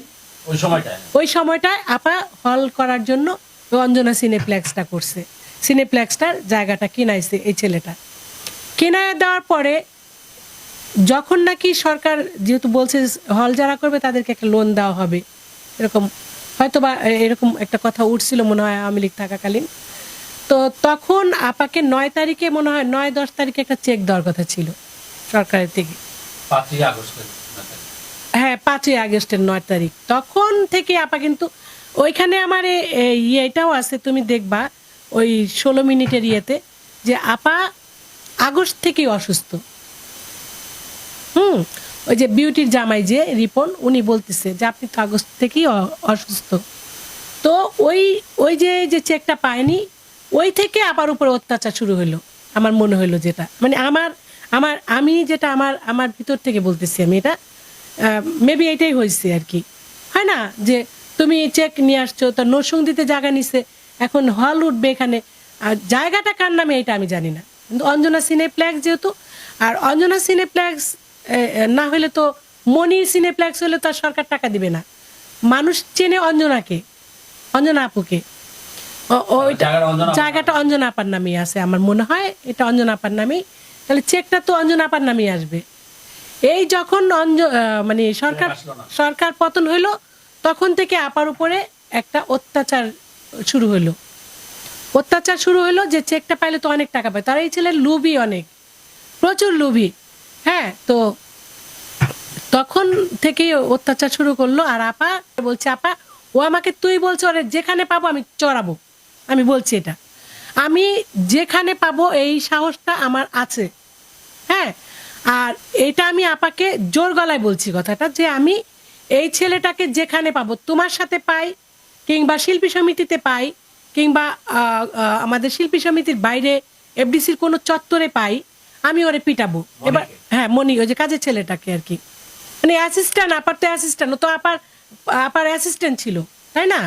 ওই সময়টায় আপা হল করার জন্য অঞ্জনা সিনেপ্লেক্সটা করছে, সিনেপ্লেক্সটার জায়গাটা কিনাইছে এই ছেলেটা। কিনায় দেওয়ার পরে যখন নাকি সরকার যেহেতু বলছে হল যারা করবে তাদেরকে একটা লোন দেওয়া হবে, এরকম হয়তো বা এরকম একটা কথা উঠছিল মনে হয় আওয়ামী লীগ থাকাকালীন। তো তখন আপাকে 9 তারিখে মনে হয় 9-10 তারিখে একটা চেক দেওয়ার কথা ছিল সরকারের থেকে। 5ই আগস্টের, হ্যাঁ 5ই আগস্টের 9 তারিখ। তখন থেকে আপা কিন্তু ওইখানে আমার এটাও আছে, তুমি দেখবা ওই 16 মিনিটের ইয়েতে, যে আপা আগস্ট থেকেই অসুস্থ। ওই যে বিউটির জামাই যে রিপন, উনি বলতেছে যে আপনি তো আগস্ট থেকেই অসুস্থ। তো ওই ওই যে চেকটা পায়নি, ওই থেকে আবার উপরে অত্যাচার শুরু হলো। আমার মনে হলো যেটা মানে আমি যেটা আমার ভিতর থেকে বলতেছি, আমি এটা মেবি এটাই হয়েছে আর কি। হয় না যে তুমি চেক নিয়ে আসছো, তার নরসিংদীতে জায়গা নিছে, এখন হল উঠবে এখানে, আর জায়গাটা কার নামে এটা আমি জানি না, কিন্তু অঞ্জনা সিনেপ্লেক্স যেহেতু, আর অঞ্জনা সিনেপ্লেক্স না হলে তো মনির সিনেপ্লেক্স হলে তো আর সরকার টাকা দিবে না। মানুষ চেনে অঞ্জনাকে, অঞ্জনা আপুকে। জায়গাটা অঞ্জনা আপার নামেই আছে আমার মনে হয়, এটা অঞ্জনা আপার নামেই, তাহলে চেকটা তো অঞ্জনা আপার নামেই আসবে। এই যখন মানে সরকার পতন হইলো, তখন থেকে আপার উপরে একটা অত্যাচার শুরু হলো যে চেকটা পাইলে তো অনেক টাকা পায়। তারা এই ছেলের লোভী, অনেক প্রচুর লোভী। হ্যাঁ, তো তখন থেকে অত্যাচার শুরু করলো। আর আপা বলছে, আপা ও আমাকে তুই বলছে, ওরে যেখানে পাবো আমি চড়াবো। আমি বলছি এটা, আমি যেখানে পাবো এই সাহসটা আমার আছে। হ্যাঁ, আর এটা আমি আপাকে জোর গলায় বলছি কথাটা, যে আমি এই ছেলেটাকে যেখানে পাবো, তোমার সাথে পাই, কিংবা শিল্পী সমিতিতে পাই, কিংবা আমাদের শিল্পী সমিতির বাইরে এফডিসির কোনো চত্বরে পাই, আমি ওরে পিটাবো। এবার হ্যাঁ, মনি, ওই যে কাজের ছেলেটাকে আর কি, মানে অ্যাসিস্ট্যান্ট, আপার তো অ্যাসিস্ট্যান্ট, ও তো আপার অ্যাসিস্ট্যান্ট ছিল, তাই না?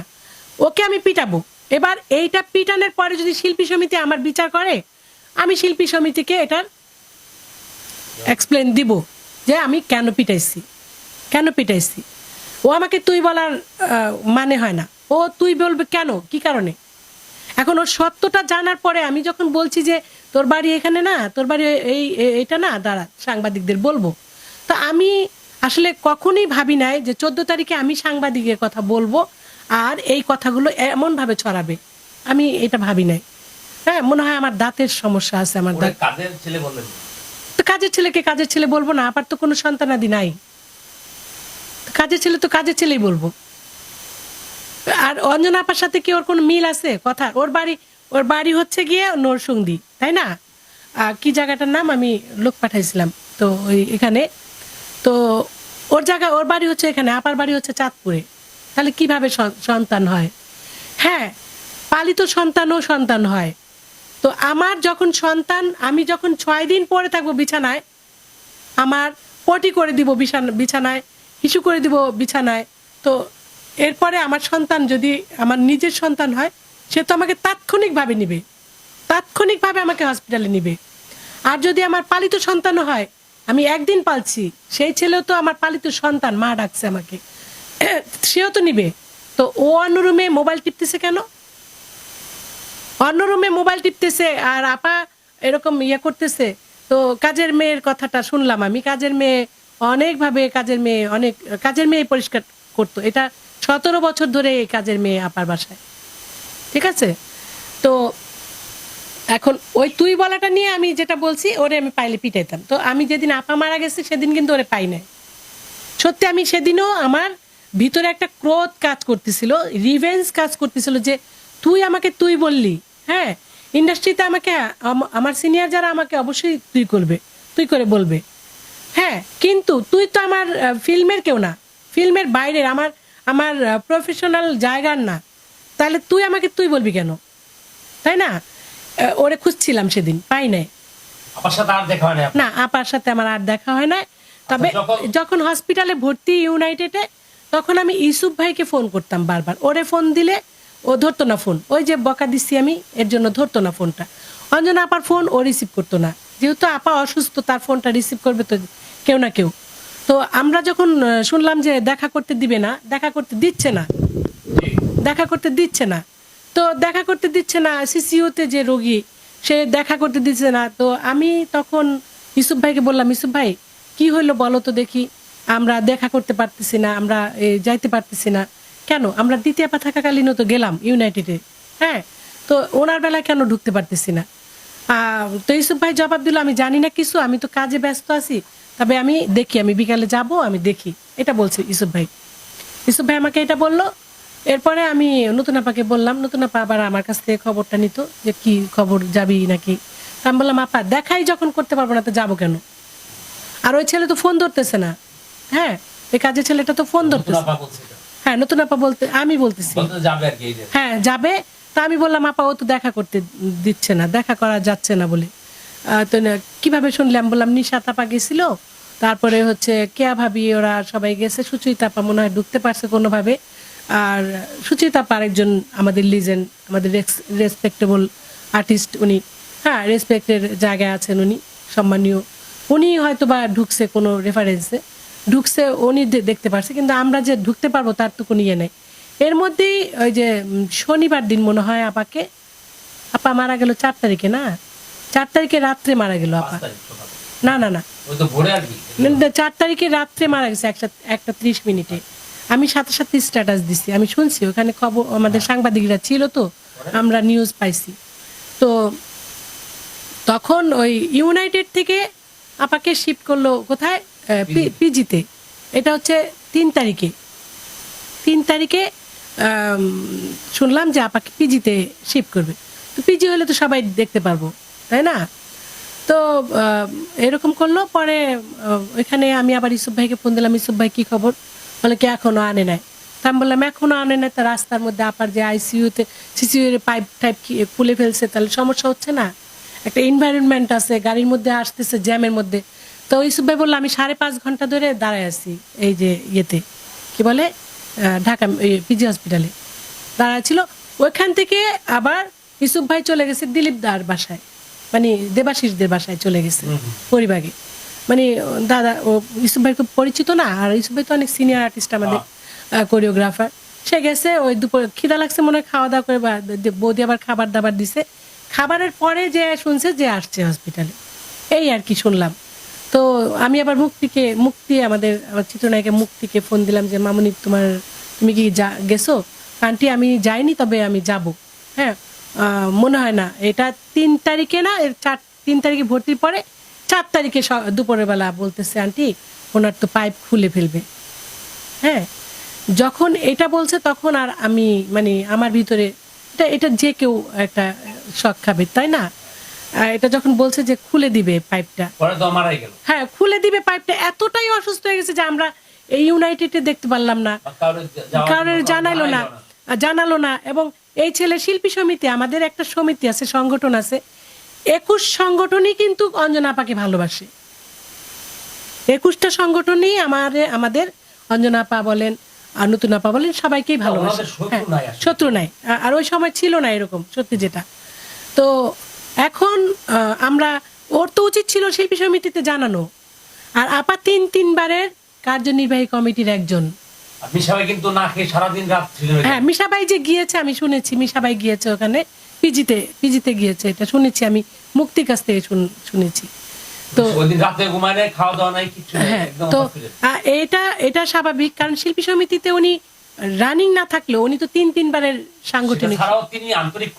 ওকে আমি পিটাবো। এবার এইটা পিটানোর পরে যদি শিল্পী সমিতি আমার বিচার করে, আমি শিল্পী সমিতিকে এটার এক্সপ্লেন দিব যে আমি কেন পিটাইছি। ও আমাকে তুই বলার মানে হয় না, ও তুই বলবে কেন, কি কারণে? এখন ওর সত্যটা জানার পরে আমি যখন বলছি যে তোর বাড়ি এখানে না, তোর বাড়ি এইটা না, দাঁড়া সাংবাদিকদের বলবো, তো আমি আসলে কখনোই ভাবি নাই যে 14 তারিখে আমি সাংবাদিকের কথা বলবো আর এই কথাগুলো এমন ভাবে ছড়াবে, আমি এটা ভাবি নাই। হ্যাঁ, মনে হয় আমার দাঁতের সমস্যা আছে, আমার দাঁত। কাজের ছেলে বললেন তো কাজের ছেলেকে কাজের ছেলে বলবো না? আপার তো কোনো সন্তানাদি নাই, কাজের ছেলে তো কাজের ছেলেই বলবো। আর অঞ্জনা আপার সাথে কি ওর কোনো মিল আছে কথা? ওর বাড়ি হচ্ছে গিয়ে নরসিংদী, তাই না? কি জায়গাটার নাম আমি লোক পাঠাইছিলাম তো ওই এখানে, তো ওর বাড়ি হচ্ছে এখানে, আপার বাড়ি হচ্ছে চাঁদপুরে। তাহলে কিভাবে সন্তান হয়? হ্যাঁ, পালিত সন্তান হয়। তো আমার যখন সন্তান, আমি যখন 6 দিন পরে থাকবো বিছানায়, আমার পটি করে দিব বিছানায়, হিসু করে দিব বিছানায়, তো এরপরে আমার সন্তান যদি আমার নিজের সন্তান হয়, সে তো আমাকে তাৎক্ষণিকভাবে আমাকে হসপিটালে নিবে। আর যদি আমার পালিত সন্তানও হয়, আমি একদিন পালছি, সেই ছেলেও তো আমার পালিত সন্তান, মা ডাকছে আমাকে, সেও তো নিবে। তো ও অন্য রুমে মোবাইল টিপতেছে কেন? আর আপা এরকম করতেছে। তো কাজের মেয়ের কথাটা শুনলাম আমি, কাজের মেয়ে পরিষ্কার করতো, এটা 17 বছর ধরে এই কাজের মেয়ে আপার বাসায়, ঠিক আছে? তো এখন ওই তুই বলাটা নিয়ে আমি যেটা বলছি, ওরে আমি পাইলে পিটাইতাম। তো আমি যেদিন আপা মারা গেছে সেদিন কিন্তু ওরে পাই নাই। সত্যি আমি সেদিনও আমার ভিতরে একটা ক্রোধ কাজ করতেছিল, রিভেঞ্জ কাজ করতেছিল, যে তুই আমাকে তুই বললি। হ্যাঁ, ইন্ডাস্ট্রিতে আমাকে আমার সিনিয়র যারা আমাকে অবশ্যই তুই করে বলবে। হ্যাঁ, কিন্তু তুই তো আমার ফিল্মের কেউ না, ফিল্মের বাইরের, আমার প্রফেশনাল জায়গার না, তাহলে তুই আমাকে তুই বলবি কেন? তাই না? ওরে খুঁজছিলাম সেদিন, পাই নাই। আপার সাথে আর দেখা হয় না? না, আপার সাথে আমার আর দেখা হয় না। তবে যখন হসপিটালে ভর্তি ইউনাইটেডে, তখন আমি ইউসুফ ভাইকে ফোন করতাম বারবার। ওরে ফোন দিলে ও ধরতো না ফোন, ওই যে বকা দিচ্ছি আমি, এর জন্য ধরতো না ফোনটা। অঞ্জনা আপার ফোন ও রিসিভ করতো না, যেহেতু আপা অসুস্থ, তার ফোনটা রিসিভ করবে তো কেউ না কেউ। তো আমরা যখন শুনলাম যে দেখা করতে দেখা করতে দিচ্ছে না, সিসিউতে যে রোগী, সে দেখা করতে দিচ্ছে না। তো আমি তখন ইউসুফ ভাইকে বললাম, ইউসুফ ভাই কি হইলো বলো তো দেখি, আমরা দেখা করতে পারতেছি না, আমরা যাইতে পারতেছি না কেন? আমরা দ্বিতীয় পা থাকাকালীনও তো গেলাম ইউনাইটেডে। হ্যাঁ, তো ওনার বেলায় কেন ঢুকতে পারতেছি না? তো ইউসুফ ভাই জবাব দিল, আমি জানি না কিছু, আমি তো কাজে ব্যস্ত আছি, তবে আমি দেখি, আমি বিকালে যাব, আমি দেখি, এটা বলছে ইউসুফ ভাই আমাকে এটা বললো। এরপরে আমি নতুন আপাকে বললাম, নতুন আপা আবার আমার কাছ থেকে খবরটা নিত যে কি খবর, যাবি নাকি? আমি বললাম, আপা দেখাই যখন করতে পারবো না তো যাবো কেন? আর ওই ছেলে তো ফোন ধরতেছে না, হ্যাঁ, এই কাজের ছেলেটা তো ফোন নতুন ধরতেছে। আপা বলছে এটা। হ্যাঁ, নতুন আপা বলতে আমি বলতেছি। বলতে যাবে আর কি এই যে। হ্যাঁ, যাবে। তা আমি বললাম, আপা ও তো দেখা করতে দিচ্ছে না, দেখা করা যাচ্ছে না বলে। তো কিভাবে শুনলাম? বললাম নিশাত আপা গেছিল, তারপরে হচ্ছে কেয়া ভাবি, ওরা সবাই গেছে, সুচিতা আপা মনে হয় ঢুকতে পারছে কোনোভাবে। আর সুচিতা আপা আরেকজন আমাদের লিজেন্ড, আমাদের রেসপেক্টেবল আর্টিস্ট উনি। হ্যাঁ, রেসপেক্টের জায়গায় আছেন উনি, সম্মানীয়। উনি হয়তো বা ঢুকছে কোনো রেফারেন্সে, ঢুকছে উনি দেখতে পারছে, কিন্তু আমরা যে ঢুকতে পারবো তার তো কোনো ইয়ে নেই। এর মধ্যেই ওই যে শনিবার দিন মনে হয় আপা মারা গেল 4 তারিখে, না 4 তারিখে রাত্রে মারা গেল 5 আপা। তারিখ সকালে। না না না, ওই তো ভোরে আর কি। 4 তারিখে রাত্রে মারা গেছে 1:30। আমি সাথে সাথে স্ট্যাটাস দিছি, আমি শুনছি ওখানে খবর, আমাদের সাংবাদিকরা ছিল তো, আমরা নিউজ পাইছি। তো তখন ওই ইউনাইটেড থেকে আপাকে শিফট করলো কোথায়? পিজিতে। এটা হচ্ছে 3 তারিখে। 3 তারিখে শুনলাম যে আপাকে পিজিতে শিফট করবে। তো পিজি হলে তো সবাই দেখতে পারবো, তাই না? তো এরকম করলো। পরে ওইখানে আমি আবার ইউসুফ ভাইকে ফোন দিলাম, ইউসুফ ভাই কি খবর? বলে কি এখনো আনে নাই। তা আমি বললাম এখনো আনে নাই, তা রাস্তার মধ্যে আপার যে আইসিইউতে সিসিইউ এর পাইপ টাইপ খুলে ফেলছে, তাহলে সমস্যা হচ্ছে না? একটা এনভায়রনমেন্ট আছে, গাড়ির মধ্যে আসতেছে জ্যামের মধ্যে। তো ইউসুফ ভাই বললো আমি 5.5 ঘন্টা ধরে দাঁড়ায় আছি এই যে ইয়েতে, কি বলে, ঢাকা পিজি হসপিটালে দাঁড়ায় ছিল। ওইখান থেকে আবার ইউসুফ ভাই চলে গেছে দিলীপ দার বাসায়, মানে দেবাশিসদের বাসায় চলে গেছে পরিবাগে। মানে দাদা ও ইউসুফ ভাই খুব পরিচিত না, আর ইউসুফ ভাই তো অনেক সিনিয়র আর্টিস্ট আমাদের, কোরিওগ্রাফার। সে গেছে, ওই দুপুর খিদা লাগছে মনে হয়, খাওয়া দাওয়া করে বৌদি আবার খাবার দাবার দিছে। খাবারের পরে যে শুনছে যে আসছে হসপিটালে, এই আর কি শুনলাম। তো আমি আবার মুক্তি আমাদের চিত্রনায়িকা মুক্তিকে ফোন দিলাম যে মামুনি তুমি কি গেছো? আন্টি আমি যাইনি, তবে আমি যাব। হ্যাঁ, মনে হয় না এটা 3 তারিখে, না 3 তারিখে ভর্তির পরে 4 তারিখে দুপুরের বেলা বলতেছে আন্টি ওনার তো পাইপ খুলে ফেলবে। হ্যাঁ, যখন এটা বলছে তখন আর আমি মানে আমার ভিতরে এটা যে কেউ একটা শক খাবে, তাই না? এটা যখন বলছে যে খুলে দিবে পাইপটা, পরে তো মারাই গেল। হ্যাঁ খুলে দিবে পাইপটা, এতটাই অসুস্থ হয়ে গেছে যে আমরা এই ইউনাইটেডে দেখতে পারলাম না, কারোর জানালো না। এবং এই ছেলে শিল্পী সমিতি, আমাদের একটা সমিতি আছে, সংগঠন আছে, 21 সংগঠনই কিন্তু অঞ্জনা আপাকে ভালোবাসে। 21টা সংগঠনই আমাদের অঞ্জনা আপা বলেন আর নতুন আপা বলেন সবাইকেই ভালোবাসে। শত্রু নাই, আর ওই সময় ছিল না এরকম, সত্যি যেটা। তো এখন আমরা, ওর তো উচিত ছিল শিল্পী সমিতিতে জানানো। আর আপা 3বারের কার্যনির্বাহী কমিটির একজন। মিশাবাই কিন্তু না খেয়ে সারাদিন রাত ছিল। হ্যাঁ, মিশাবাই যে গিয়েছে আমি শুনেছি, মিশাবাই গিয়েছে ওখানে পিজিতে গিয়েছে, এটা শুনেছি আমি মুক্তির কাছ থেকে শুনেছি। তো ওইদিন রাতে ঘুমায় নাই, খাওয়া দাওয়া নাই, কিছু নাই, হ্যাঁ, একদম তো hospital। এটা স্বাভাবিক, কারণ শিল্পী সমিতিতে উনি রানিং না থাকলেও উনি তো 3বারের সাংগঠনিক ছাড়াও তিনি আন্তরিক,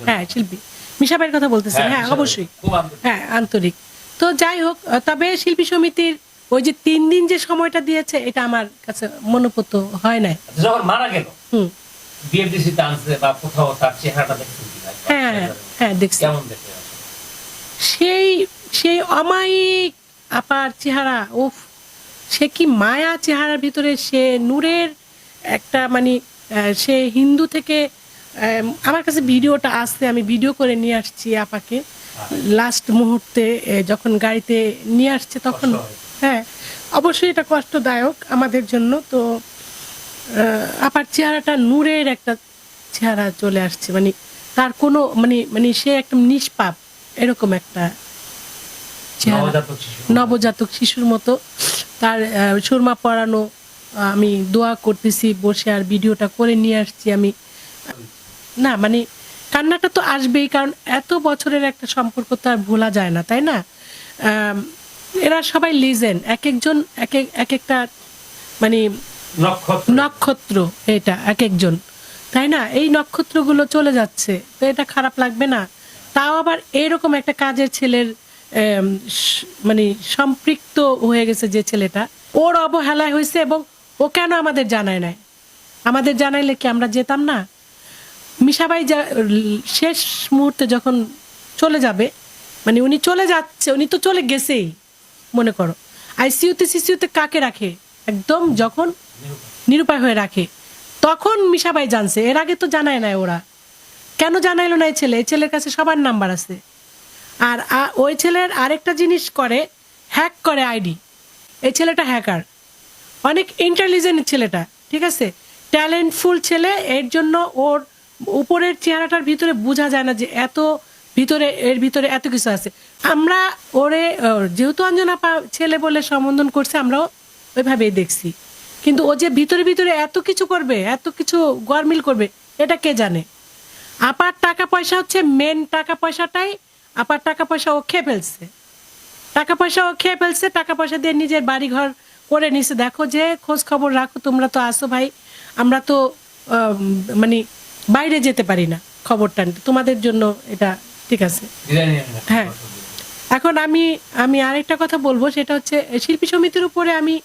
হ্যাঁ শিল্পী। মিশাবাইয়ের কথা বলতেছেন? হ্যাঁ অবশ্যই, হ্যাঁ আন্তরিক। তো যাই হোক, তবে শিল্পী সমিতির ওই যে 3 দিন যে সময়টা দিয়েছে, এটা আমার কাছে মনোপুত হয় নাই। যখন মারা গেল বিএফডিসি টান্সে বা কোথাও তার চেহারাটা দেখছেন কিনা? হ্যাঁ দেখছি। কেমন দেখে? সেই অমায়িক আপার চেহারা, উফ, সে কি মায়া চেহারার ভিতরে, সে নূরের একটা মানে, সে হিন্দু থেকে, আমার কাছে ভিডিওটা আসছে, আমি ভিডিও করে নিয়ে আসছি আপাকে লাস্ট মুহূর্তে যখন গাড়িতে নিয়ে আসছে তখন। হ্যাঁ, অবশ্যই এটা কষ্টদায়ক আমাদের জন্য। তো আপার চেহারাটা নূরের একটা চেহারা চলে আসছে, মানে তার কোনো মানে সে একটা নিষ্পাপ এরকম একটা চেহারা, নবজাতক শিশুর মতো। তার সুরমা পরানো, আমি দোয়া করতেছি বসে, আর ভিডিওটা করে নিয়ে আসছি আমি। না মানে কান্নাটা তো আসবেই, কারণ এত বছরের একটা সম্পর্ক তো আর ভোলা যায় না, তাই না? এরা সবাই লিজেন্ড, একজন এক একটা মানে নক্ষত্র, এটা একজন, তাই না? এই নক্ষত্রগুলো চলে যাচ্ছে, তো এটা খারাপ লাগবে না? তাও আবার এরকম একটা কাজের ছেলের মানে সম্পৃক্ত হয়ে গেছে যে ছেলেটা, ওর অবহেলায় হয়েছে। এবং ও কেন আমাদের জানায় নাই? আমাদের জানাইলে কি আমরা যেতাম না? মিশাবাই শেষ মুহূর্তে যখন চলে যাবে, মানে উনি চলে যাচ্ছে, উনি তো চলে গেছেই মনে করো, আইসিইউতে সিসিইউতে কাকে রাখে, একদম যখন নিরুপায় হয়ে রাখে, তখন মিশাবাই জানছে। এর আগে তো জানায় নাই ওরা। কেন জানাইলো না এই ছেলে? এই ছেলের কাছে সবার নাম্বার আছে। আর ওই ছেলের আরেকটা জিনিস করে, হ্যাক করে আইডি। এই ছেলেটা হ্যাকার, অনেক ইন্টেলিজেন্ট ছেলেটা, ঠিক আছে, ট্যালেন্টফুল ছেলে। এর জন্য ওর উপরের চেহারাটার ভিতরে বোঝা যায় না যে এত ভিতরে, এর ভিতরে এত কিছু আছে। আমরা যেহেতু অঞ্জনা ছেলে বলে সম্বোধন করছে, আমরাও ওইভাবেই দেখছি। কিন্তু ও যে ভিতরে ভিতরে এত কিছু করবে, এত কিছু গরমিল করবে, এটা কে জানে? আপার টাকা পয়সা হচ্ছে মেন টাকা পয়সাটাই, আপার টাকা পয়সা ও খেয়ে ফেলছে। টাকা পয়সা ও খেয়ে ফেলছে, টাকা পয়সা দিয়ে নিজের বাড়ি ঘর করে নিছে। দেখো যে খোঁজ খবর রাখো, তোমরা তো আসো ভাই, আমরা তো মানে বাইরে যেতে পারি না খবরটা নিতে, তোমাদের জন্য এটা ঠিক আছে। হ্যাঁ, এখন আমি আরেকটা কথা বলবো, সেটা হচ্ছে শিল্পী সমিতির উপরে আমি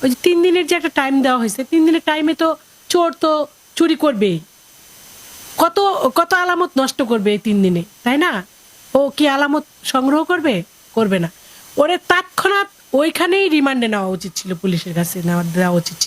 ওই যে 3 দিনের যে একটা টাইম দেওয়া হয়েছে, 3 দিনের টাইমে তো চোর তো চুরি করবেই, কত কত আলামত নষ্ট করবে এই 3 দিনে, তাই না? ও কি আলামত সংগ্রহ করবে? করবে না। ওরে তৎক্ষণাৎ ওইখানেই রিমান্ডে নেওয়া উচিত ছিল, পুলিশের কাছে দেওয়া উচিত ছিল।